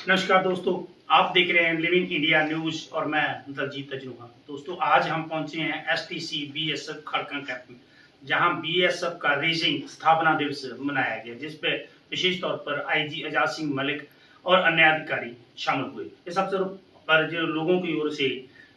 नमस्कार दोस्तों, आप देख रहे हैं लिविंग इंडिया न्यूज और मैं दलजीत तजनुहा। दोस्तों, आज हम पहुंचे हैं एसटीसी बीएसएफ खड़का कैंप में, जहां बीएसएफ का रेजिंग स्थापना दिवस मनाया गया, जिस पे विशेष तौर पर आईजी एजाज सिंह मलिक और अन्य अधिकारी शामिल हुए। इस अवसर पर जो लोगों की ओर से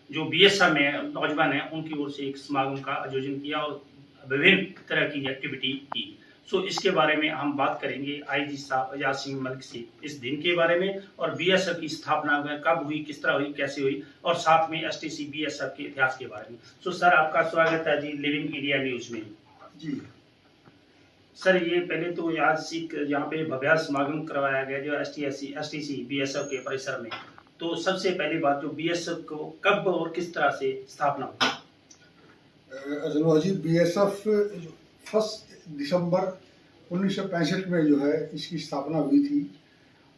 जो बीएसएफ में नौजवान हैं, उनकी ओर से एक समागम का आयोजन किया और विभिन्न तरह की एक्टिविटी की। सो इसके बारे में हम बात करेंगे आईजी साहब एजाज सिंह मलिक से, इस दिन के बारे में और बीएसएफ की स्थापना कब हुई, किस तरह हुई, कैसे हुई, और साथ में एसटीसी बीएसएफ के इतिहास के बारे में। सो सर, आपका स्वागत है जी लिविंग इंडिया न्यूज में। जी सर, ये पहले तो यहाँ पे भव्य समागम करवाया गया जो एसटीसी बीएसएफ के परिसर में। तो सबसे पहली बात, जो बीएसएफ को कब और किस तरह से स्थापना हुई? जी बीएसएफ 1 दिसंबर 1965 में जो है इसकी स्थापना हुई थी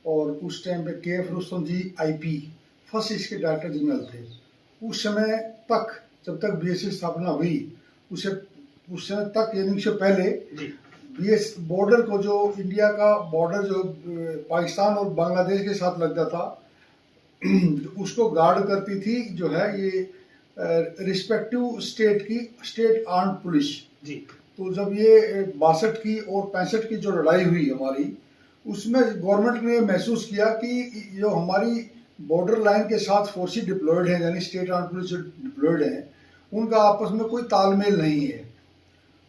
और उस टाइम पे के.एफ. रुस्तम जी आईपी फर्स्ट इसके डायरेक्टर जनरल थे। उस समय तक, जब तक बीएसएफ स्थापना हुई, उस समय तक यानी उससे पहले बीएस बॉर्डर को, जो इंडिया का बॉर्डर जो पाकिस्तान और बांग्लादेश के साथ लगता था, उसको गार्ड करती थी जो है ये रिस्पेक्टिव स्टेट की स्टेट आर्म्ड पुलिस जी। तो जब ये 62 की और 65 की जो लड़ाई हुई हमारी, उसमें गवर्नमेंट ने महसूस किया कि जो हमारी बॉर्डर लाइन के साथ फोर्सेस डिप्लॉयड हैं, यानी स्टेट आर्म्ड पुलिस जो डिप्लॉयड हैं, उनका आपस में कोई तालमेल नहीं है,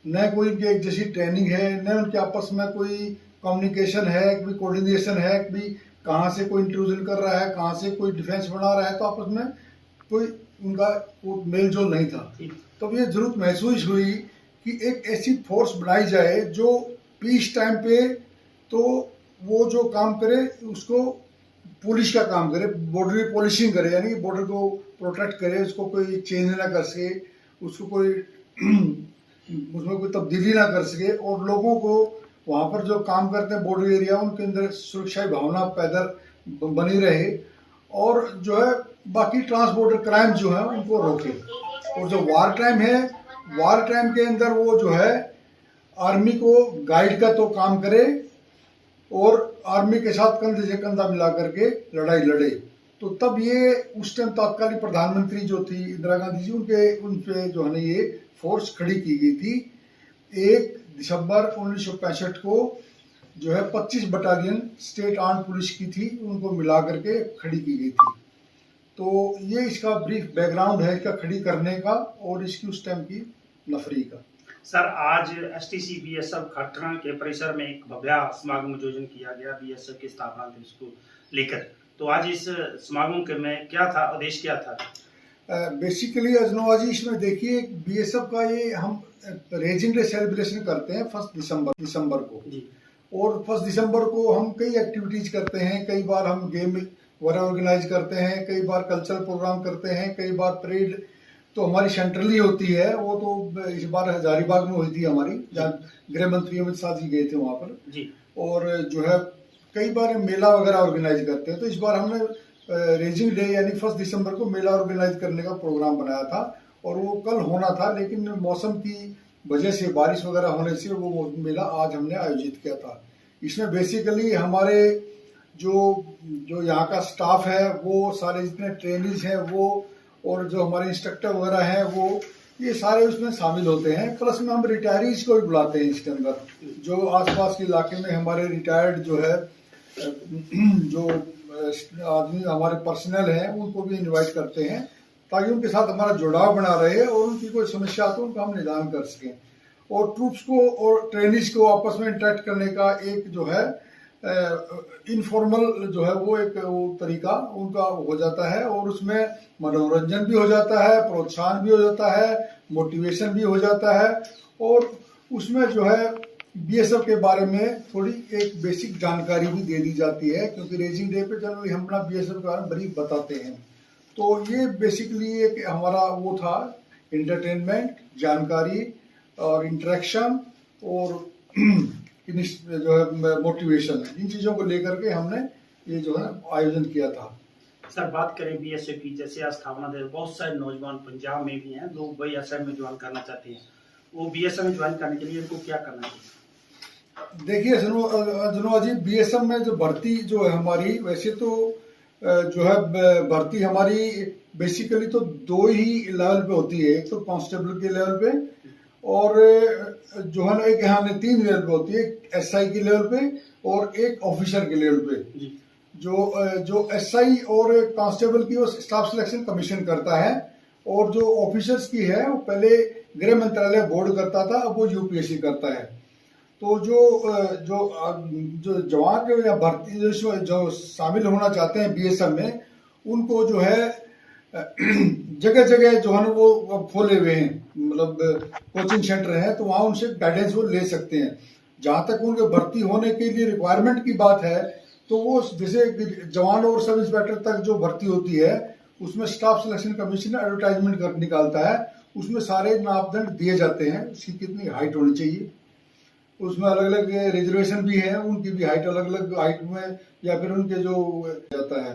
न कोई उनकी एक जैसी ट्रेनिंग है, न उनके आपस में कोई कम्युनिकेशन है, कोई कोऑर्डिनेशन है, कि कहाँ से कोई इंट्रूजन कर रहा है, कहाँ से कोई डिफेंस बना रहा है, तो आपस में कोई उनका वो मेल जोल नहीं था। तब ये जरूरत महसूस हुई कि एक ऐसी फोर्स बनाई जाए जो पीस टाइम पे तो वो जो काम करे उसको पुलिस का काम करे, बॉर्डर पॉलिसिंग करे, यानी बॉर्डर को प्रोटेक्ट करे, उसको कोई चेंज ना कर सके, उसको कोई उसमें कोई तब्दीली ना कर सके, और लोगों को वहाँ पर जो काम करते हैं बॉर्डर एरिया, उनके अंदर सुरक्षा भावना पैदा बनी रहे, और जो है बाकी ट्रांसबोर्डर क्राइम जो है उनको रोके। और जो वार टाइम है, वार टाइम के अंदर वो जो है आर्मी को गाइड का तो काम करे और आर्मी के साथ कंधे से कंधा मिला करके लड़ाई लड़े। तो तब ये उस टाइम तत्कालीन प्रधानमंत्री जो थी इंदिरा गांधी जी, उनपे जो है ना ये फोर्स खड़ी की गई थी। 1 दिसंबर 1965 को जो है 25 बटालियन स्टेट आर्म्ड पुलिस की थी, उनको मिला करके खड़ी की गई थी। तो ये इसका ब्रीफ बैकग्राउंड है इसका खड़ी करने का और इसकी उस टाइम की नफरी का। सर, आज एसटीसी बीएसएफ खड़का के परिसर में एक भव्य समागम आयोजन किया गया बीएसएफ के स्थापना दिवस को लेकर। तो आज इस समागम में क्या था, उद्देश्य क्या था? बेसिकली अजनवाजी इसमें देखिए, बीएसएफ का ये हम रेजिंग डे सेलिब्रेशन करते हैं 1 दिसंबर को जी। और 1 दिसंबर को हम कई एक्टिविटीज करते हैं, कई बार हम गेम वगैरह ऑर्गेनाइज करते हैं, कई बार कल्चरल प्रोग्राम करते हैं, कई बार परेड तो हमारी सेंट्रली होती है। वो तो इस बार हजारीबाग में हुई थी हमारी, जहाँ गृह मंत्री अमित शाह जी गए थे वहाँ पर जी। और जो है कई बार मेला वगैरह ऑर्गेनाइज करते हैं। तो इस बार हमने रेजिंग डे यानी 1 दिसंबर को मेला ऑर्गेनाइज करने का प्रोग्राम बनाया था, और वो कल होना था, लेकिन मौसम की वजह से, बारिश वगैरह होने से वो मेला आज हमने आयोजित किया था। इसमें बेसिकली हमारे जो यहाँ का स्टाफ है, वो सारे जितने ट्रेनिज हैं वो, और जो हमारे इंस्ट्रक्टर वगैरह हैं वो, ये सारे उसमें शामिल होते हैं। प्लस में हम रिटायरीज को भी बुलाते हैं इसके अंदर, जो आसपास के इलाके में हमारे रिटायर्ड जो है जो आदमी हमारे पर्सनल हैं, उनको भी इनवाइट करते हैं, ताकि उनके साथ हमारा जुड़ाव बना रहे और उनकी कोई समस्या तो उनका हम निदान कर सकें। और ट्रूप्स को और ट्रेनिज को आपस में इंटरेक्ट करने का एक जो है इनफॉर्मल जो है वो एक तरीका उनका हो जाता है, और उसमें मनोरंजन भी हो जाता है, प्रोत्साहन भी हो जाता है, मोटिवेशन भी हो जाता है, और उसमें जो है बीएसएफ के बारे में थोड़ी एक बेसिक जानकारी भी दे दी जाती है, क्योंकि रेजिंग डे पे जनरली हम अपना बीएसएफ के बारे में ब्रीफ बताते हैं। तो ये बेसिकली एक हमारा वो था, एंटरटेनमेंट, जानकारी और इंटरेक्शन और जो है मोटिवेशन, इन चीजों को लेकर के हमने ये जो है आयोजन किया था। सर, बात करें बीएसएफ की, जैसे आज स्थापना दिवस, बहुत सारे नौजवान पंजाब में भी हैं, लोग बीएसएफ में ज्वाइन करना चाहते हैं, वो बीएसएफ में ज्वाइन करने के लिए इनको क्या करना चाहिए? देखिए अजनवा जी, बीएसएफ में जो भर्ती जो है हमारी, वैसे तो जो है भर्ती हमारी बेसिकली तो दो ही लेवल पे होती है। एक तो कांस्टेबल के लेवल पे, और जो है ना एक यहाँ तीन लेवल पे होती है, एसआई के लेवल पे और एक ऑफिसर के लेवल पे। जो एसआई और कांस्टेबल की वो स्टाफ सिलेक्शन कमीशन करता है, और जो ऑफिसर्स की है वो पहले गृह मंत्रालय बोर्ड करता था, अब वो यूपीएससी करता है। तो जो जवान या भर्ती जो शामिल होना चाहते हैं बीएसएफ में, उनको जो है जगह जगह जो है ना वो खोले हुए हैं, मतलब कोचिंग सेंटर है, तो वहां उनसे गाइडेंस वो ले सकते हैं। जहां तक उनके भर्ती होने के लिए रिक्वायरमेंट की बात है, तो वो जैसे जवान और सब इंस्पेक्टर तक जो भर्ती होती है, उसमें स्टाफ सिलेक्शन कमीशन एडवर्टाइजमेंट निकालता है, उसमें सारे मापदंड दिए जाते हैं, उसकी कितनी हाइट होनी चाहिए, उसमें अलग अलग रिजर्वेशन भी है, उनकी भी हाइट अलग अलग हाइट में, या फिर उनके जो जाता है।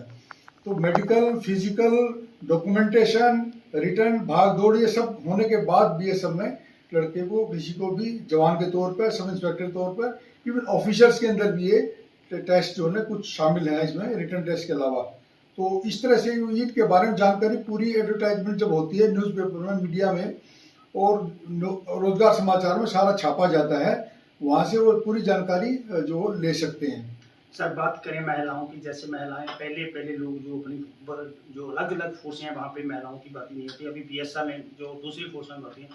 तो मेडिकल, फिजिकल, डॉक्यूमेंटेशन, रिटर्न, भाग दौड़, ये सब होने के बाद बीएसएफ में लड़के को किसी को भी जवान के तौर पर, सब इंस्पेक्टर के तौर पर, इवन ऑफिसर्स के अंदर भी ये टेस्ट जो है कुछ शामिल है इसमें, रिटर्न टेस्ट के अलावा। तो इस तरह से यूनिट के बारे में जानकारी पूरी एडवर्टाइजमेंट जब होती है न्यूज़पेपर में, मीडिया में और रोजगार समाचार में सारा छापा जाता है, वहां से वो पूरी जानकारी जो ले सकते हैं। सर बात करें महिलाओं की, जैसे महिलाएं पहले लोग जो अपनी जो अलग अलग फोर्सें हैं वहाँ पे महिलाओं की भर्ती नहीं होती, अभी बीएसएफ में जो दूसरी फोर्स में भर्ती है,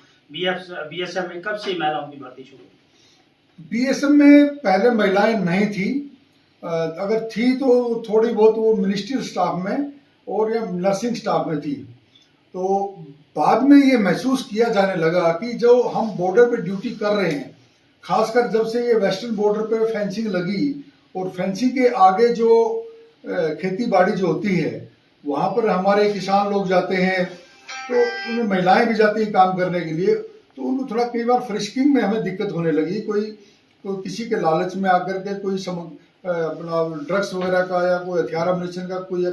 बीएसएफ में कब से महिलाओं की भर्ती शुरू हुई? बीएसएफ में पहले महिलाएं नहीं थी, अगर थी तो थोड़ी बहुत वो मिनिस्ट्रियल स्टाफ में और या नर्सिंग स्टाफ में थी। तो बाद में ये महसूस किया जाने लगा कि जो हम बॉर्डर पे ड्यूटी कर रहे हैं, खासकर जब से ये वेस्टर्न बॉर्डर पे फेंसिंग लगी, और फेंसिंग के आगे जो खेती बाड़ी जो होती है, वहां पर हमारे किसान लोग जाते हैं, तो उनमें महिलाएं भी जाती हैं काम करने के लिए, तो उनको थोड़ा कई बार फ्रिस्किंग में हमें दिक्कत होने लगी। कोई किसी के लालच में आकर के कोई अपना ड्रग्स वगैरह का या कोई हथियार अम्युनिशन का कोई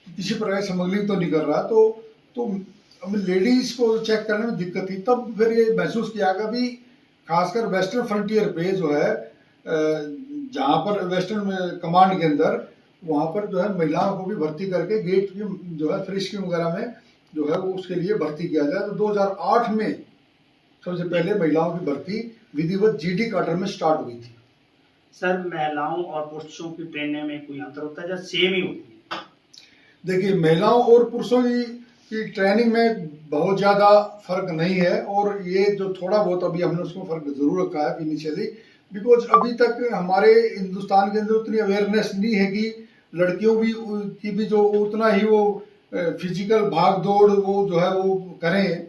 किसी प्रकार की स्मगलिंग तो नहीं कर रहा, तो हमें लेडीज को चेक करने में दिक्कत थी। तब फिर ये महसूस किया कि अभी खासकर वेस्टर्न फ्रंटियर पे जो है, जहाँ पर वेस्टर्न कमांड के अंदर, वहाँ पर जो है महिलाओं को भी भर्ती करके गेट की जो है फ्रिस्किंग वगैरह में जो है वो उसके लिए भर्ती किया जाए। तो 2008 में सबसे पहले महिलाओं की भर्ती विधिवत जीडी क्वार्टर में स्टार्ट हुई थी। सर महिलाओं और पुरुषों की ट्रेनिंग में कोई अंतर होता है या सेम ही होती है? देखिए, महिलाओं और पुरुषों की ट्रेनिंग में बहुत ज्यादा फर्क नहीं है, और ये जो थोड़ा बहुत अभी हमने उसको फर्क जरूर रखा है इनिशियली, बिकॉज अभी तक हमारे हिंदुस्तान के अंदर उतनी अवेयरनेस नहीं है कि लड़कियों की भी जो उतना ही वो फिजिकल भाग दौड़ वो जो है वो करें।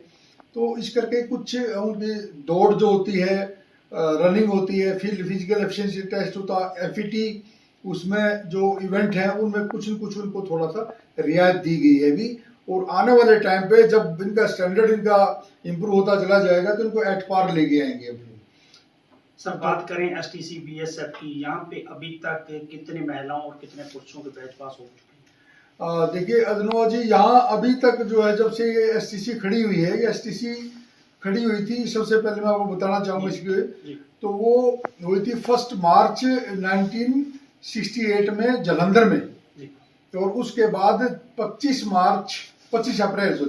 तो इस करके कुछ उनकी दौड़ जो होती है, रनिंग होती है, फील्ड फिजिकल एफिशिएंसी टेस्ट होता है, एफईटी, उसमें जो इवेंट है उनमें कुछ न कुछ उनको थोड़ा सा रियायत दी गई है अभी। और आने वाले टाइम पे जब इनका स्टैंडर्ड इनका इम्प्रूव होता चला जाएगा, तो इनको एट पार लेके आएंगे अपने। सर बात करें एसटीसी बीएसएफ की, यहाँ पे अभी तक कितने महिलाओं और कितने पुरुषों के बैच पास हो चुके हैं? देखिए अजनवा जी, यहाँ अभी तक जो है जब से ये एसटीसी खड़ी हुई है, ये एसटीसी खड़ी हुई थी, सबसे पहले मैं आपको बताना चाहूंगा इसके, तो वो हुई थी 1 मार्च 1968 में जलंधर में। तो और उसके बाद 25 अप्रैल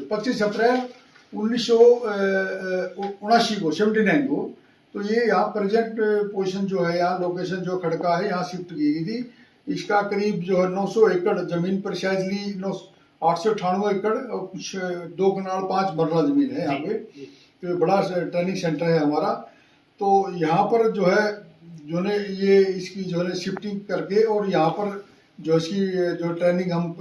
1979 को 79 को, तो ये यहाँ प्रेजेंट पोजीशन जो है, यहाँ लोकेशन जो खड़का है, यहाँ शिफ्ट की गई थी। इसका करीब जो है 900 एकड़ जमीन, प्रिसाइजली 898 एकड़ और कुछ 2 कनाल 5 मरला जमीन है यहाँ पे। तो बड़ा ट्रेनिंग सेंटर है हमारा। तो यहाँ पर जो है जो ने ये इसकी जो है शिफ्टिंग करके, और यहाँ पर जो इसकी जो ट्रेनिंग हम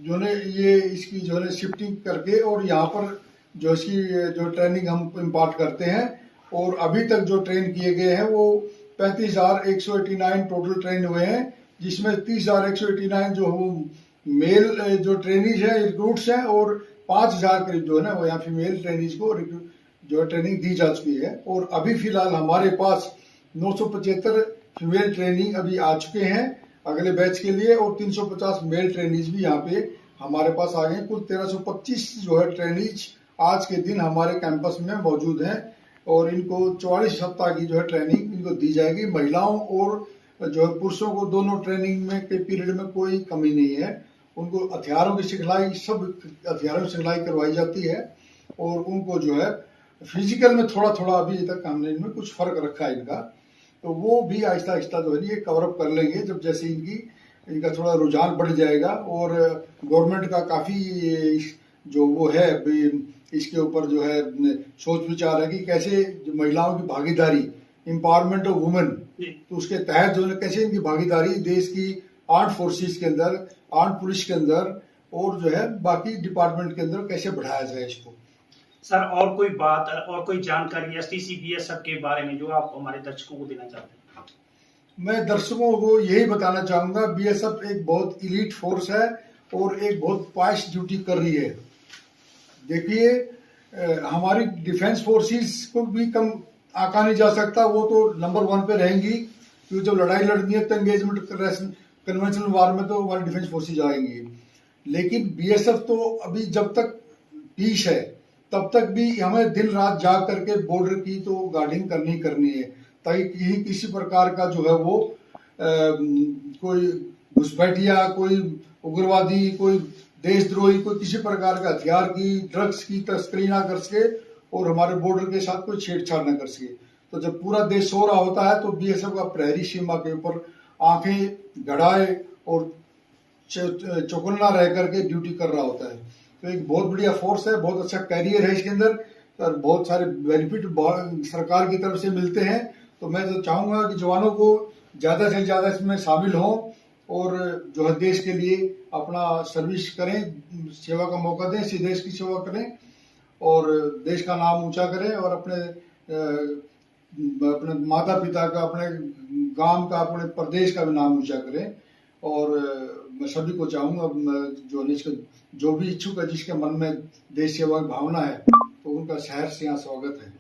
जो ने ये इसकी जो है शिफ्टिंग करके, और यहाँ पर जो इसकी जो ट्रेनिंग हम इम्पार्ट करते हैं। और अभी तक जो ट्रेन किए गए हैं वो 35,189 टोटल ट्रेन हुए हैं, जिसमें 30,189 जो वो मेल जो ट्रेनीज हैं, रिक्रूट्स हैं, और 5,000 करीब जो है ना वो यहाँ फीमेल ट्रेनीज को जो ट्रेनिंग दी जा चुकी है। और अभी फिलहाल हमारे पास 975 फीमेल ट्रेनिंग अभी आ चुके हैं अगले बैच के लिए, और 350 मेल ट्रेनीज भी यहाँ पे हमारे पास आ गए हैं। कुल 1325 जो है ट्रेनीज आज के दिन हमारे कैंपस में मौजूद हैं, और इनको 44 सप्ताह की जो है ट्रेनिंग इनको दी जाएगी। महिलाओं और जो है पुरुषों को दोनों ट्रेनिंग में के पीरियड में कोई कमी नहीं है। उनको हथियारों की सिखलाई, सब हथियारों की सिखलाई करवाई जाती है और उनको जो है फिजिकल में थोड़ा थोड़ा अभी तक हमने इनमें कुछ फर्क रखा है इनका, तो वो भी आहिस्ता आहिस्ता जो है ये कवर अप कर लेंगे जब जैसे इनका थोड़ा रुझान बढ़ जाएगा। और गवर्नमेंट का काफ़ी जो वो है इसके ऊपर जो है सोच विचार है कि कैसे महिलाओं की भागीदारी, एम्पावरमेंट ऑफ वुमेन, तो उसके तहत जो है कैसे इनकी भागीदारी देश की आर्म्ड फोर्सेस के अंदर, आर्म्ड पुलिस के अंदर और जो है बाकी डिपार्टमेंट के अंदर कैसे बढ़ाया जाए इसको। सर और कोई बात और कोई जानकारी एसटीसी बीएसएफ के बारे में जो आप हमारे दर्शकों को देना चाहते हैं? मैं दर्शकों को यही बताना चाहूंगा, बीएसएफ एक बहुत इलीट फोर्स है और एक बहुत पास ड्यूटी कर रही है। देखिए हमारी डिफेंस फोर्सेस को भी कम आंका नहीं जा सकता, वो तो नंबर 1 पे रहेंगी, क्योंकि जब लड़ाई लड़नी है तो एंगेजमेंट कन्वेंशनल वार में तो हमारी डिफेंस फोर्सेज आएंगी। लेकिन बीएसएफ तो अभी जब तक पीस है तब तक भी हमें दिन रात जाग करके बॉर्डर की तो गार्डिंग करनी है, ताकि किसी प्रकार का जो है वो कोई घुसपैठिया, कोई उग्रवादी, कोई देशद्रोही, कोई किसी प्रकार का हथियार की, ड्रग्स की तस्करी ना कर सके और हमारे बॉर्डर के साथ कोई छेड़छाड़ ना कर सके। तो जब पूरा देश सो रहा होता है तो बीएसएफ का प्रहरी सीमा के ऊपर आंखें गड़ाए और चौकन्ना रह करके ड्यूटी कर रहा होता है। तो एक बहुत बढ़िया फोर्स है, बहुत अच्छा कैरियर है इसके अंदर और बहुत सारे बेनिफिट सरकार की तरफ से मिलते हैं। तो मैं तो चाहूंगा कि जवानों को ज्यादा से ज्यादा इसमें शामिल हों और जो है देश के लिए अपना सर्विस करें, सेवा का मौका दें, इसी देश की सेवा करें और देश का नाम ऊंचा करें और अपने माता पिता का, अपने गांव का, अपने प्रदेश का भी नाम ऊंचा करें। और मैं सभी को चाहूंगा जो भी इच्छुक है, जिसके मन में देश सेवा की भावना है, तो उनका शहर से यहाँ स्वागत है।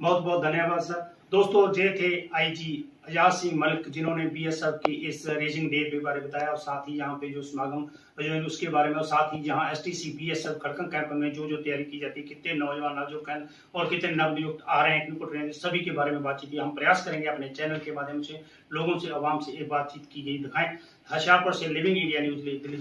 बहुत बहुत धन्यवाद सर। दोस्तों ये थे आईजी अजाज सिंह मलिक, जिन्होंने बीएसएफ की इस रेजिंग डे के बारे में बताया और साथ ही यहाँ पे जो समागम जो उसके बारे में, और साथ ही जहाँ एसटीसी बीएसएफ खड़कन कैंप में जो तैयारी की जाती है, कितने नौजवान नवजुवक और कितने नवनियुक्त आ रहे हैं, किनको ट्रेनिंग, सभी के बारे में बातचीत हम प्रयास करेंगे अपने चैनल के माध्यम से लोगों से, आवाम से ये बातचीत की गई दिखाएं। होशियारपुर से लिविंग इंडिया न्यूज दिल्ली।